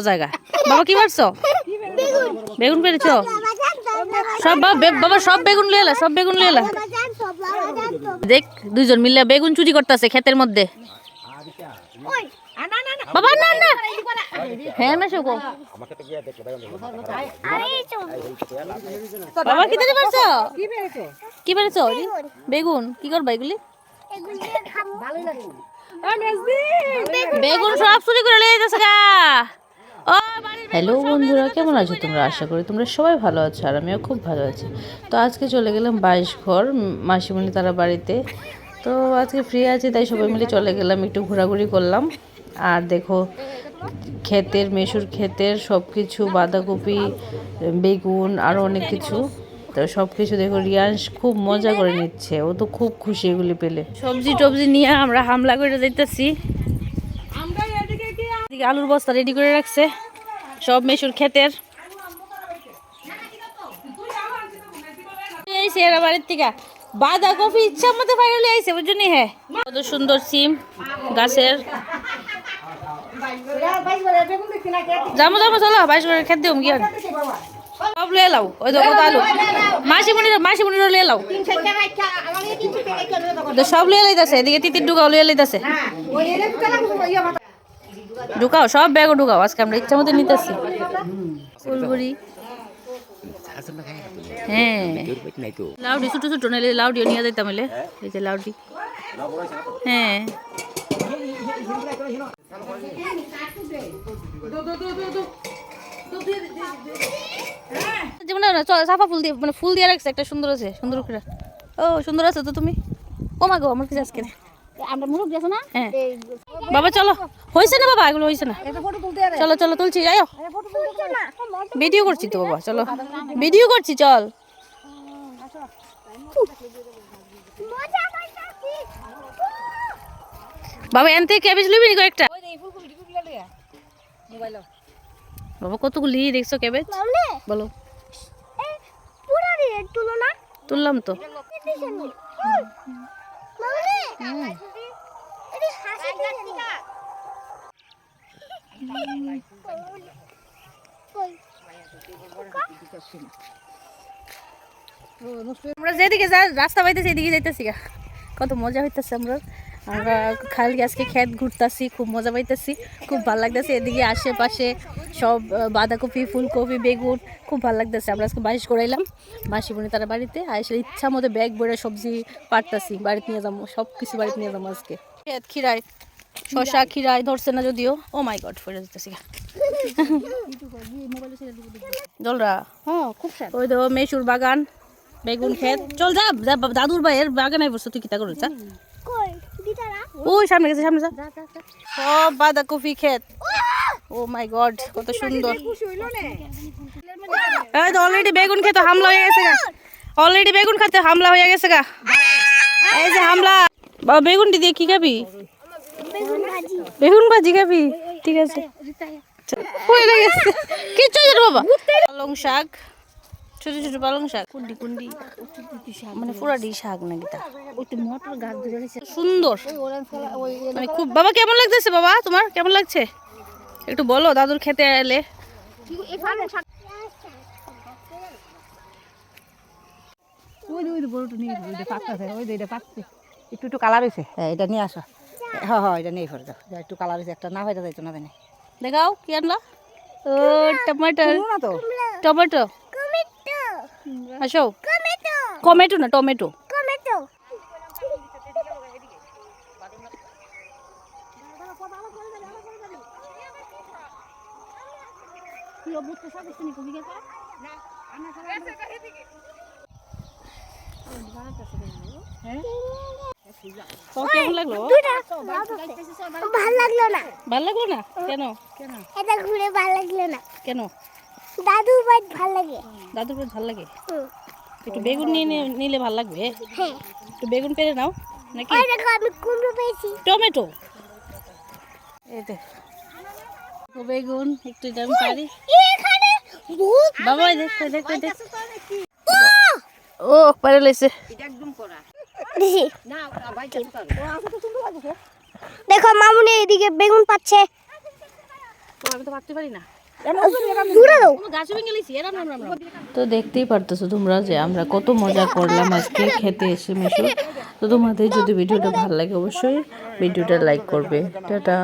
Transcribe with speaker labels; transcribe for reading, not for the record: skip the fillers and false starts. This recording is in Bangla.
Speaker 1: জায়গা বাবা কি পারছো? বেগুন পেরেছো? সব বাবা সব বেগুন লিয়ে এলা, সব বেগুন লিয়ে এলা। দেখ দুইজন মিলে বেগুন চুরি করতেছে ক্ষেতের মধ্যে। বাবা না না হ্যাঁ মেশো গো বাবা কি দিতে পারছো? কি পেরেছো? বেগুন কি করবা এগুলি? বেগুন সব চুরি করে নিয়ে যাচ্ছে গা। হ্যালো বন্ধুরা, কেমন আছো তোমরা? আশা করি তোমরা সবাই ভালো আছো আর আমিও খুব ভালো আছি। তো আজকে চলে গেলাম 22 ঘর মাসিমণি তারা বাড়িতে। তো আজকে ফ্রি আছি তাই সবাই মিলে চলে গেলাম, একটু ঘোরাঘুরি করলাম। আর দেখো ক্ষেতের মেশুর ক্ষেতের সব কিছু, বাঁধাকপি, বেগুন আরও অনেক কিছু। তো সব কিছু দেখো রিয়াংশ খুব মজা করে নিচ্ছে, ও তো খুব খুশি এগুলি পেলে। সবজি টবজি নিয়ে আমরা হামলা করে যাইতেছি। আলুর বস্তা রেডি করে রাখছে সব মেশুর ক্ষেতের। এরা বাড়ির থেকে বাঁধাকপি ইচ্ছা মতো বাইরে আইছে বুঝলি। হ্যাঁ কত সুন্দর সিম গাছের। যাবো যাবো চলো 22 করে খেতে দিও কি সব লিয়ে লাও। ওই দেখো আলু মাসিমণির লিয়ে লাও, সব লিয়ে লাইতেছে। এদিকে তিতির ঢুকাও লিয়ে লাইতেছে, ঢুকাও সব ব্যাগও ঢুকাও। আজকে আমরা ইচ্ছা মতো নিতেছি ফুলগুড়ি। হ্যাঁ লাউডি ছোট ছোট নাইলে লাউডিও নিয়ে যাইতাম। এলে এই যে লাউডি। হ্যাঁ যেমন চাপা ফুল দিয়ে মানে ফুল দিয়ে রাখছে একটা সুন্দর আছে, সুন্দর করে। ও সুন্দর আছে তো তুমি। ও মা গো আমার কাছে আজকে আমরা মুরুখ গেছো না। হ্যাঁ বাবা চলো, হয়েছে না বাবা এগুলো হয়েছে না। চলো চলো তুলছি যাইও, ভিডিও করছি তো বাবা। চলো ভিডিও করছি চল। বাবা এনতে ক্যাবেজ লইবি নি কয়েকটা? বাবা কতগুলি দেখছো ক্যাবেজ বলো? তুললাম তো। আমরা যেদিকে রাস্তা পাইতেছি এদিকে যাইতেছি গা, কত মজা হইতেছে। আমরা খালি আজকে ক্ষেত ঘুরতেছি, খুব মজা পাইতেছি, খুব ভালো লাগতেছে। এদিকে আশেপাশে সব বাঁধাকপি, ফুলকপি, বেগুন, খুব ভালো লাগতেছে। আমরা আজকে 22 করে এলাম মাসিমণি তারা বাড়িতে। আইসে ইচ্ছা মতো ব্যাগ বইরা সবজি পারতাছি, বাড়িতে নিয়ে যাবো, সব কিছু বাড়িতে নিয়ে যাবো আজকে। ক্ষেত খিরায় শশা খিরায় ধরছে না যদিও। ও মাই গড ফেলে যেতেছি জলরা। ওই দেখো মেশুর বাগান, বেগুন ক্ষেত। চল যা দাদুর ভাইয়ের বাগানে বসে তুই কিতা করছ? ওই সামনে গেছে, সামনে যা। সব বাঁধাকপি ক্ষেত। ও মাই গড কত সুন্দর। অলরেডি বেগুন খেতে হামলা হয়ে গেছে গা, অলরেডি বেগুন খেতে হামলা হয়ে গেছে গা। এই যে হামলা। বাবা বেগুনটি দিয়ে কি খাবি? বেগুন ভাজি খাবি? ঠিক আছে কিচ্ছু বাবা। পালং শাক, ছোট ছোট পালং শাক, কুন্ডি কুন্ডি মানে পুরাডি শাক নাকি তা। মটর গাছ সুন্দর মানে খুব। বাবা কেমন লাগতেছে? বাবা তোমার কেমন লাগছে একটু বলো, দাদুর খেতে এলে।
Speaker 2: একটু একটু কালার হয়েছে, এটা নিয়ে আসো। হ্যাঁ হ্যাঁ এটা নিয়ে ফেলে দাও, একটু কালার হয়েছে, একটা না হয়ে যাইতো না জানি।
Speaker 1: দেখাও কি আনলা? ও টমেটো, টমেটো আসো। টমেটো না টমেটো। কেমন লাগলো?
Speaker 3: ভাল লাগলো না।
Speaker 1: ভাল লাগলো না কেন?
Speaker 3: এটা ঘুরে ভাল লাগলো না
Speaker 1: কেন?
Speaker 3: দাদুর বাড়ি ভাল লাগে।
Speaker 1: দাদুর বাড়ি ভাল লাগে? একটু বেগুন নিয়ে নিলে ভাল লাগবে।
Speaker 3: হ্যাঁ
Speaker 1: একটু বেগুন পেরে নাও নাকি?
Speaker 3: ওই দেখো আমি কুমড়ো পেয়েছি।
Speaker 1: টমেটো এই দেখো বেগুন একটু আমি পারি।
Speaker 3: এখানে ভূত
Speaker 1: বাবা দেখতে দেখতে দেখ। ও পারে লাইছে এটা একদম করা না ভাই দেখো মামুনি এদিকে বেগুন পাচ্ছে। আমি তো পারতে পারি না।
Speaker 3: ঘুরে দাও
Speaker 1: গাছ ভেঙে গেছি এরম রাম। তো দেখতেই পারতেছো তোমরা যে আমরা কত মজা করলাম আজকে খেতে এসে মেশো। তো তোমাদের যদি ভিডিওটা ভালো লাগে অবশ্যই ভিডিওটা লাইক করবে। টাটা।